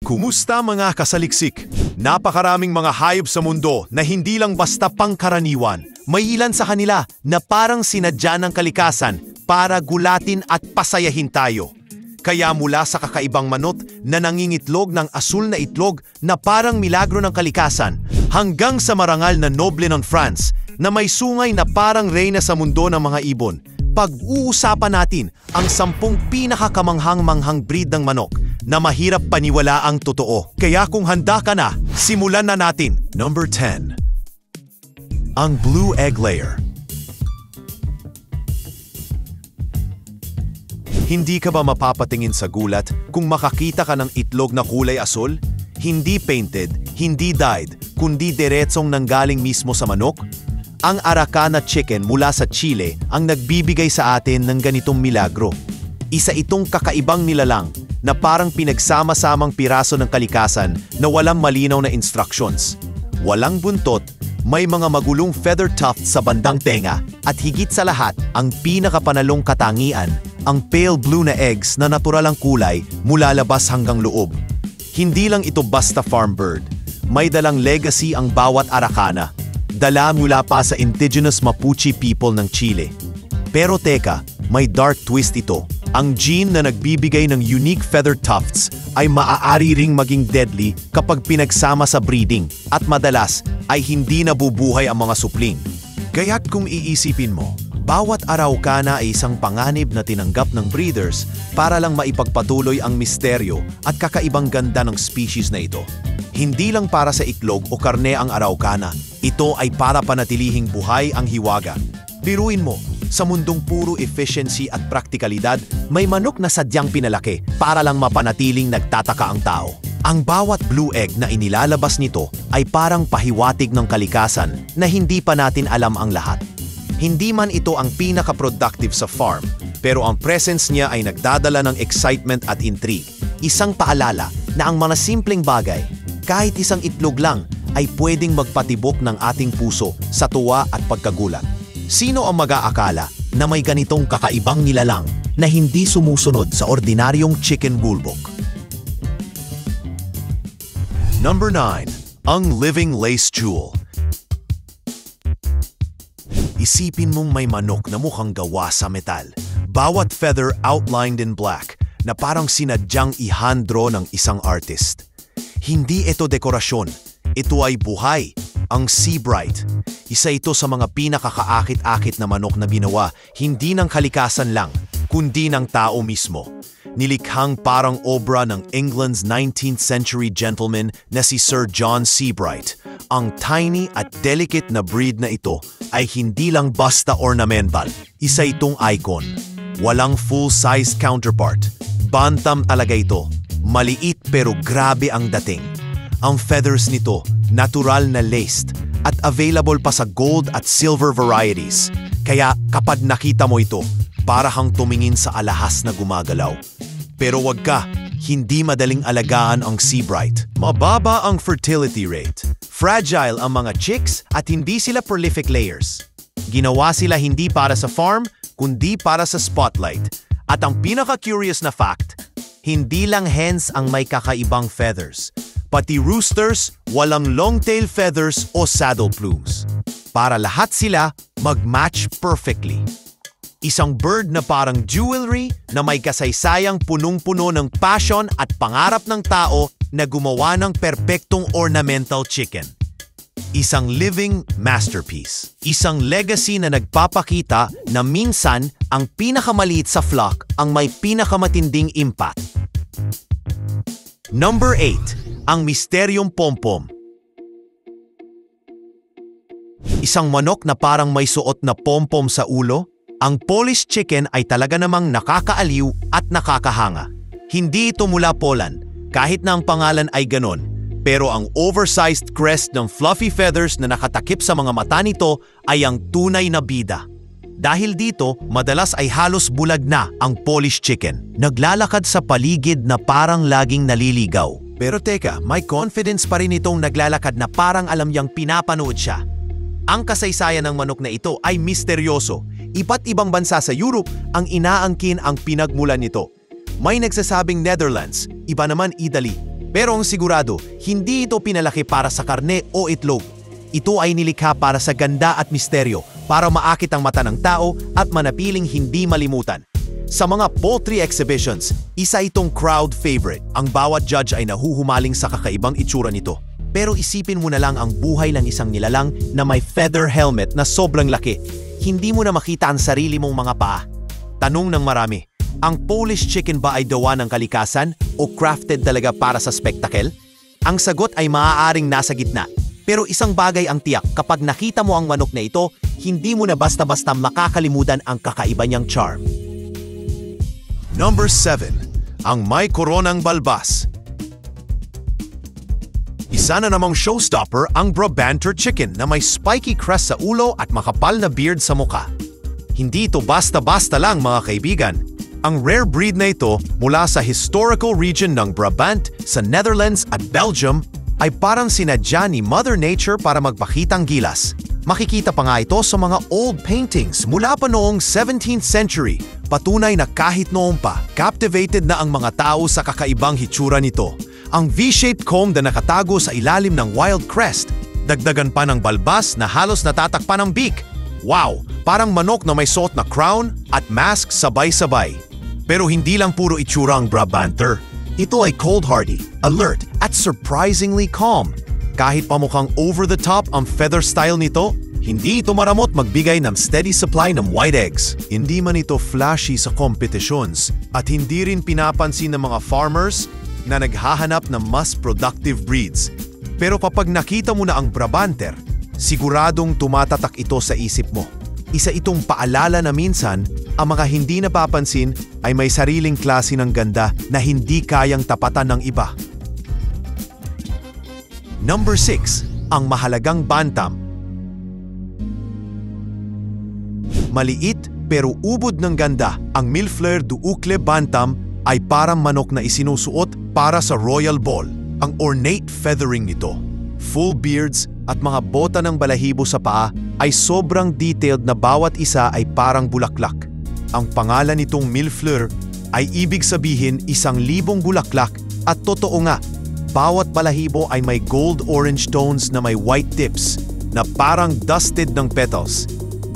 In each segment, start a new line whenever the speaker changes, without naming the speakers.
Kumusta mga kasaliksik? Napakaraming mga hayop sa mundo na hindi lang basta pangkaraniwan. May ilan sa kanila na parang sinadya ng kalikasan para gulatin at pasayahin tayo. Kaya mula sa kakaibang manot na nangingitlog ng asul na itlog na parang milagro ng kalikasan, hanggang sa marangal na noble ng France na may sungay na parang reyna sa mundo ng mga ibon, pag-uusapan natin ang 10 pinakakamanghang-manghang breed ng manok na mahirap paniwala ang totoo. Kaya kung handa ka na, simulan na natin. Number 10. Ang Blue Egg Layer. Hindi ka ba mapapatingin sa gulat kung makakita ka ng itlog na kulay asul? Hindi painted, hindi dyed, kundi diretsong nanggaling mismo sa manok? Ang Araucana chicken mula sa Chile ang nagbibigay sa atin ng ganitong milagro. Isa itong kakaibang nilalang na parang pinagsama-samang piraso ng kalikasan na walang malinaw na instructions. Walang buntot, may mga magulong feather tufts sa bandang tenga, at higit sa lahat, ang pinakapanalong katangian, ang pale blue na eggs na natural ang kulay mula labas hanggang loob. Hindi lang ito basta farm bird. May dalang legacy ang bawat Araucana. Dala mula pa sa indigenous Mapuche people ng Chile. Pero teka, may dark twist ito. Ang gene na nagbibigay ng unique feather tufts ay maaari ring maging deadly kapag pinagsama sa breeding, at madalas ay hindi nabubuhay ang mga supling. Kaya't kung iisipin mo, bawat Araucana ay isang panganib na tinanggap ng breeders para lang maipagpatuloy ang misteryo at kakaibang ganda ng species na ito. Hindi lang para sa itlog o karne ang Araucana, ito ay para panatilihing buhay ang hiwaga. Biruin mo, sa mundong puro efficiency at praktikalidad, may manok na sadyang pinalaki para lang mapanatiling nagtataka ang tao. Ang bawat blue egg na inilalabas nito ay parang pahiwatig ng kalikasan na hindi pa natin alam ang lahat. Hindi man ito ang pinaka-productive sa farm, pero ang presence niya ay nagdadala ng excitement at intrigue. Isang paalala na ang mga simpleng bagay, kahit isang itlog lang, ay pwedeng magpatibok ng ating puso sa tuwa at pagkagulat. Sino ang mag-aakala na may ganitong kakaibang nilalang na hindi sumusunod sa ordinaryong chicken rulebook? Number 9. Ang Living Lace Jewel. Isipin mong may manok na mukhang gawa sa metal. Bawat feather outlined in black na parang sinadyang ihandro ng isang artist. Hindi ito dekorasyon. Ito ay buhay. Ang Seabright. Isa ito sa mga pinakakaakit-akit na manok na binawa hindi ng kalikasan lang, kundi ng tao mismo. Nilikhang parang obra ng England's 19th century gentleman na si Sir John Seabright. Ang tiny at delicate na breed na ito ay hindi lang basta ornamental. Isa itong icon. Walang full-size counterpart. Bantam talaga ito. Maliit pero grabe ang dating. Ang feathers nito, natural na laced at available pa sa gold at silver varieties. Kaya kapag nakita mo ito, para kang tumingin sa alahas na gumagalaw. Pero wag ka, hindi madaling alagaan ang Seabright. Mababa ang fertility rate. Fragile ang mga chicks at hindi sila prolific layers. Ginawa sila hindi para sa farm, kundi para sa spotlight. At ang pinaka-curious na fact, hindi lang hens ang may kakaibang feathers. Pati roosters, walang long-tail feathers o saddle plumes. Para lahat sila mag-match perfectly. Isang bird na parang jewelry na may kasaysayang punong-puno ng passion at pangarap ng tao na gumawa ng perpektong ornamental chicken. Isang living masterpiece. Isang legacy na nagpapakita na minsan ang pinakamaliit sa flock ang may pinakamatinding impact. Number 8. Ang misteryong pompom. Isang manok na parang may suot na pompom sa ulo. Ang Polish chicken ay talaga namang nakakaaliw at nakakahanga. Hindi ito mula Poland, kahit na ang pangalan ay ganon. Pero ang oversized crest ng fluffy feathers na nakatakip sa mga mata nito ay ang tunay na bida. Dahil dito, madalas ay halos bulag na ang Polish chicken. Naglalakad sa paligid na parang laging naliligaw. Pero teka, may confidence pa rin itong naglalakad na parang alam niyang pinapanood siya. Ang kasaysayan ng manok na ito ay misteryoso. Iba't ibang bansa sa Europe ang inaangkin ang pinagmulan nito. May nagsasabing Netherlands, iba naman Italy, Pero ang sigurado, hindi ito pinalaki para sa karne o itlog. Ito ay nilikha para sa ganda at misteryo, para maakit ang mata ng tao at manatiling hindi malimutan. Sa mga poultry exhibitions, isa itong crowd favorite. Ang bawat judge ay nahuhumaling sa kakaibang itsura nito. Pero isipin mo na lang ang buhay ng isang nilalang na may feather helmet na sobrang laki. Hindi mo na makita ang sarili mong mga paa. Tanong ng marami, ang Polish chicken ba ay gawa ng kalikasan o crafted talaga para sa spectacle? Ang sagot ay maaaring nasa gitna. Pero isang bagay ang tiyak, kapag nakita mo ang manok na ito, hindi mo na basta-basta makakalimutan ang kakaiba niyang charm. Number 7. Ang may koronang balbas. Isa na namang showstopper ang Brabanter chicken na may spiky crest sa ulo at makapal na beard sa muka. Hindi ito basta-basta lang, mga kaibigan. Ang rare breed na ito mula sa historical region ng Brabant sa Netherlands at Belgium ay parang sinadya ni Mother Nature para magpakitang gilas. Makikita pa nga ito sa mga old paintings mula pa noong 17th century. Patunay na kahit noon pa, captivated na ang mga tao sa kakaibang hitsura nito. Ang V-shaped comb na nakatago sa ilalim ng wild crest, dagdagan pa ng balbas na halos natatakpan ng beak. Wow! Parang manok na may suot na crown at mask sabay-sabay. Pero hindi lang puro itsura ang Brabanter. Ito ay cold-hardy, alert, at surprisingly calm. Kahit pa mukhang over-the-top ang feather style nito, hindi ito maramot magbigay ng steady supply ng white eggs. Hindi man ito flashy sa competitions at hindi rin pinapansin ng mga farmers na naghahanap ng mas productive breeds. Pero kapag nakita mo na ang Brabanter, siguradong tumatatak ito sa isip mo. Isa itong paalala na minsan, ang mga hindi napapansin ay may sariling klase ng ganda na hindi kayang tapatan ng iba. Number 6. Ang mahalagang bantam. Maliit pero ubod ng ganda, ang Millefleur du Uccle Bantam ay parang manok na isinusuot para sa Royal Ball. Ang ornate feathering nito, full beards at mga bota ng balahibo sa paa ay sobrang detailed na bawat isa ay parang bulaklak. Ang pangalan nitong Millefleur ay ibig sabihin 1,000 bulaklak at totoo nga, bawat balahibo ay may gold-orange tones na may white tips na parang dusted ng petals.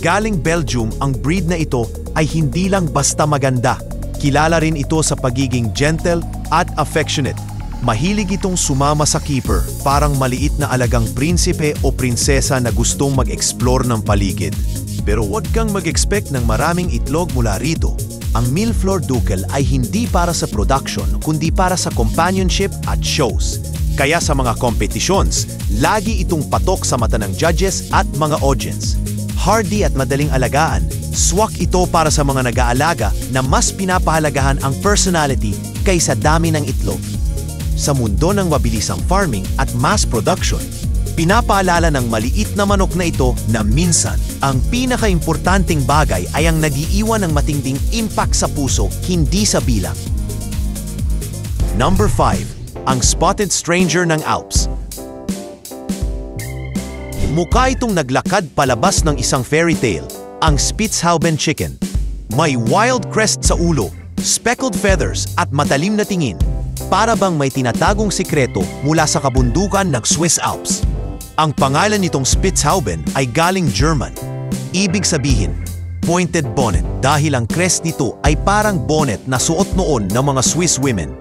Galing Belgium, ang breed na ito ay hindi lang basta maganda. Kilala rin ito sa pagiging gentle at affectionate. Mahilig itong sumama sa keeper, parang maliit na alagang prinsipe o prinsesa na gustong mag-explore ng paligid. Pero huwag kang mag-expect ng maraming itlog mula rito. Ang Millefleur du Uccle ay hindi para sa production, kundi para sa companionship at shows. Kaya sa mga kompetisyon, lagi itong patok sa mata ng judges at mga audience. Hardy at madaling alagaan, swak ito para sa mga nag-aalaga na mas pinapahalagahan ang personality kaysa dami ng itlog. Sa mundo ng mabilisang farming at mass production, pinapaalala ng maliit na manok na ito na minsan, ang pinaka-importanting bagay ay ang nag-iiwan ng matinding impact sa puso, hindi sa bilang. Number 5. Ang Spotted Stranger ng Alps. Mukha itong naglakad palabas ng isang fairy tale, ang Spitzhauben chicken. May wild crest sa ulo, speckled feathers at matalim na tingin. Para bang may tinatagong sikreto mula sa kabundukan ng Swiss Alps. Ang pangalan nitong Spitzhauben ay galing German. Ibig sabihin, pointed bonnet dahil ang crest nito ay parang bonnet na suot noon ng mga Swiss women.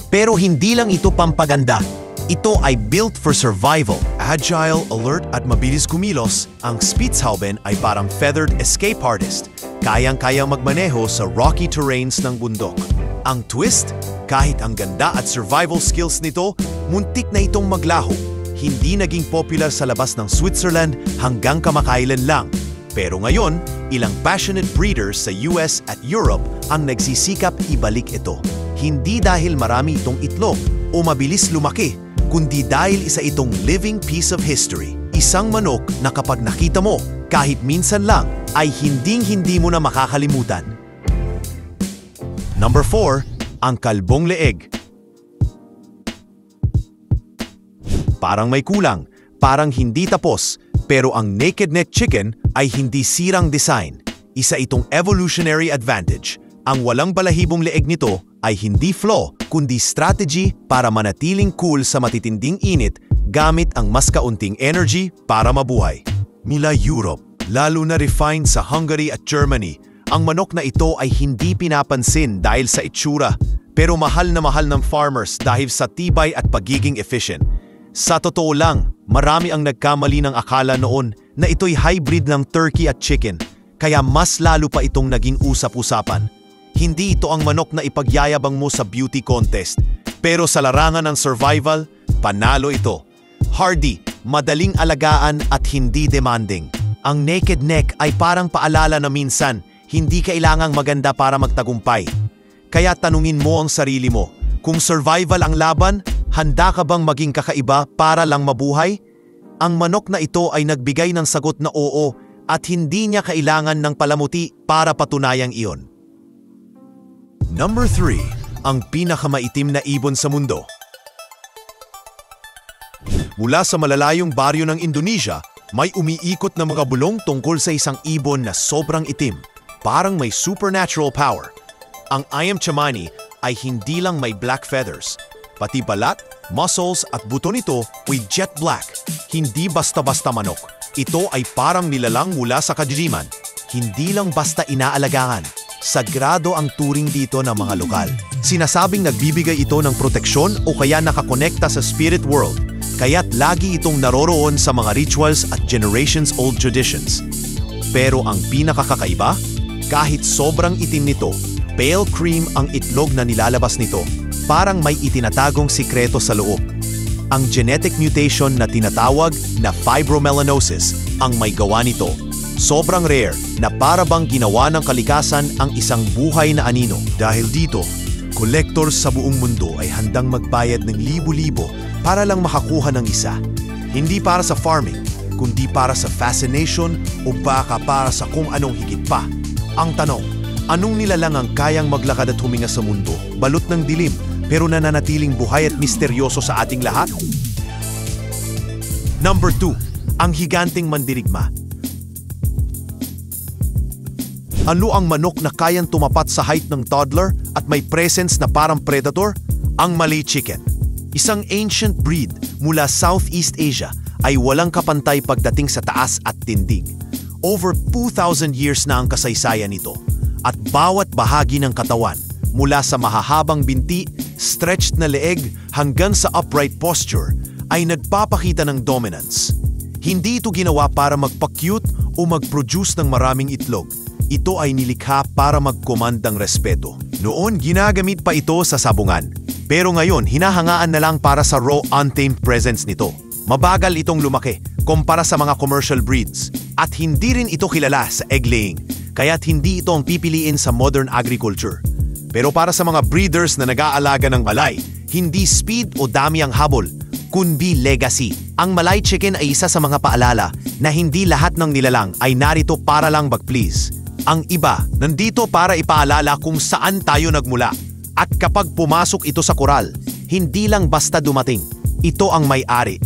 Pero hindi lang ito pampaganda. Ito ay built for survival. Agile, alert at mabilis kumilos, ang Spitzhauben ay parang feathered escape artist. Kayang-kayang magmaneho sa rocky terrains ng bundok. Ang twist, kahit ang ganda at survival skills nito, muntik na itong maglaho. Hindi naging popular sa labas ng Switzerland hanggang kamakailan lang. Pero ngayon, ilang passionate breeders sa US at Europe ang nagsisikap ibalik ito. Hindi dahil marami itong itlog o mabilis lumaki, kundi dahil isa itong living piece of history. Isang manok na kapag nakita mo, kahit minsan lang, ay hinding-hindi mo na makakalimutan. Number 4. Ang kalbong leeg. Parang may kulang, parang hindi tapos, pero ang naked neck chicken ay hindi sirang design. Isa itong evolutionary advantage. Ang walang balahibong leeg nito ay hindi flaw, kundi strategy para manatiling cool sa matitinding init gamit ang mas kaunting energy para mabuhay. Mula Europe, lalo na refined sa Hungary at Germany, ang manok na ito ay hindi pinapansin dahil sa itsura, pero mahal ng farmers dahil sa tibay at pagiging efficient. Sa totoo lang, marami ang nagkamali ng akala noon na ito'y hybrid ng turkey at chicken, kaya mas lalo pa itong naging usap-usapan. Hindi ito ang manok na ipagyayabang mo sa beauty contest, pero sa larangan ng survival, panalo ito. Hardy, madaling alagaan at hindi demanding. Ang naked neck ay parang paalala na minsan, hindi kailangang maganda para magtagumpay. Kaya tanungin mo ang sarili mo, kung survival ang laban, handa ka bang maging kakaiba para lang mabuhay? Ang manok na ito ay nagbigay ng sagot na oo at hindi niya kailangan ng palamuti para patunayang iyon. Number 3. Ang pinakamaitim na ibon sa mundo. Mula sa malalayong baryo ng Indonesia, may umiikot na mga bulong tungkol sa isang ibon na sobrang itim, parang may supernatural power. Ang ayam chamani ay hindi lang may black feathers, pati balat, muscles at buto nito ay jet black. Hindi basta-basta manok. Ito ay parang nilalang mula sa kadiliman. Hindi lang basta inaalagaan. Sagrado ang turing dito ng mga lokal. Sinasabing nagbibigay ito ng proteksyon o kaya nakakonekta sa spirit world, kaya't lagi itong naroroon sa mga rituals at generations-old traditions. Pero ang pinakakakaiba, kahit sobrang itim nito, pale cream ang itlog na nilalabas nito, parang may itinatagong sikreto sa loob. Ang genetic mutation na tinatawag na fibromelanosis ang may gawa nito. Sobrang rare na para bang ginawa ng kalikasan ang isang buhay na anino. Dahil dito, collectors sa buong mundo ay handang magbayad ng libo-libo para lang makakuha ng isa. Hindi para sa farming, kundi para sa fascination o baka para sa kung anong higit pa. Ang tanong, anong nilalang ang kayang maglakad at huminga sa mundo, balot ng dilim, pero nananatiling buhay at misteryoso sa ating lahat? Number 2. Ang higanting mandirigma. Ano ang manok na kayang tumapat sa height ng toddler at may presence na parang predator? Ang Malay chicken. Isang ancient breed mula Southeast Asia ay walang kapantay pagdating sa taas at tindig. Over 2,000 years na ang kasaysayan nito. At bawat bahagi ng katawan, mula sa mahahabang binti, stretched na leeg hanggang sa upright posture, ay nagpapakita ng dominance. Hindi ito ginawa para magpa-cute o mag-produce ng maraming itlog. Ito ay nilikha para mag-command ng respeto. Noon, ginagamit pa ito sa sabungan. Pero ngayon, hinahangaan na lang para sa raw untamed presence nito. Mabagal itong lumaki kumpara sa mga commercial breeds. At hindi rin ito kilala sa egg laying, kaya't hindi ito ang pipiliin sa modern agriculture. Pero para sa mga breeders na nag-aalaga ng Malay, hindi speed o dami ang habol, kundi legacy. Ang Malay chicken ay isa sa mga paalala na hindi lahat ng nilalang ay narito para lang mag-please. Ang iba, nandito para ipaalala kung saan tayo nagmula. At kapag pumasok ito sa koral, hindi lang basta dumating. Ito ang may-ari.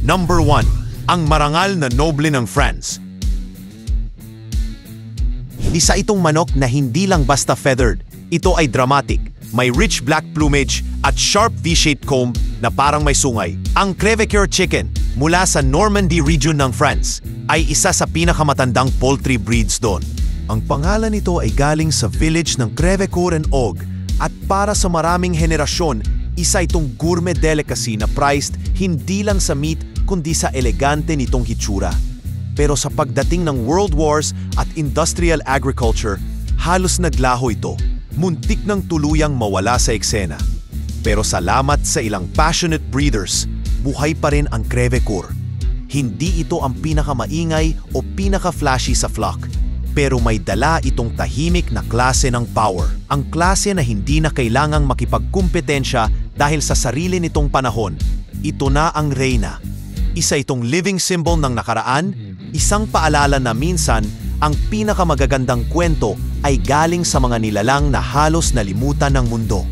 Number 1. Ang marangal na noble ng France. Isa itong manok na hindi lang basta feathered. Ito ay dramatic. May rich black plumage at sharp V-shaped comb na parang may sungay. Ang Crèvecoeur chicken mula sa Normandy region ng France ay isa sa pinakamatandang poultry breeds doon. Ang pangalan nito ay galing sa village ng Crèvecoeur and Og at para sa maraming henerasyon, isa itong gourmet delicacy na prized hindi lang sa meat kundi sa elegante nitong hitsura. Pero sa pagdating ng World Wars at industrial agriculture, halos naglaho ito. Muntik ng tuluyang mawala sa eksena. Pero salamat sa ilang passionate breeders, buhay pa rin ang Crèvecoeur. Hindi ito ang pinakamaingay o pinaka-flashy sa flock, pero may dala itong tahimik na klase ng power. Ang klase na hindi na kailangang makipagkumpetensya dahil sa sarili nitong panahon. Ito na ang reyna. Isa itong living symbol ng nakaraan, isang paalala na minsan ang pinakamagagandang kwento ay galing sa mga nilalang na halos nalimutan ng mundo.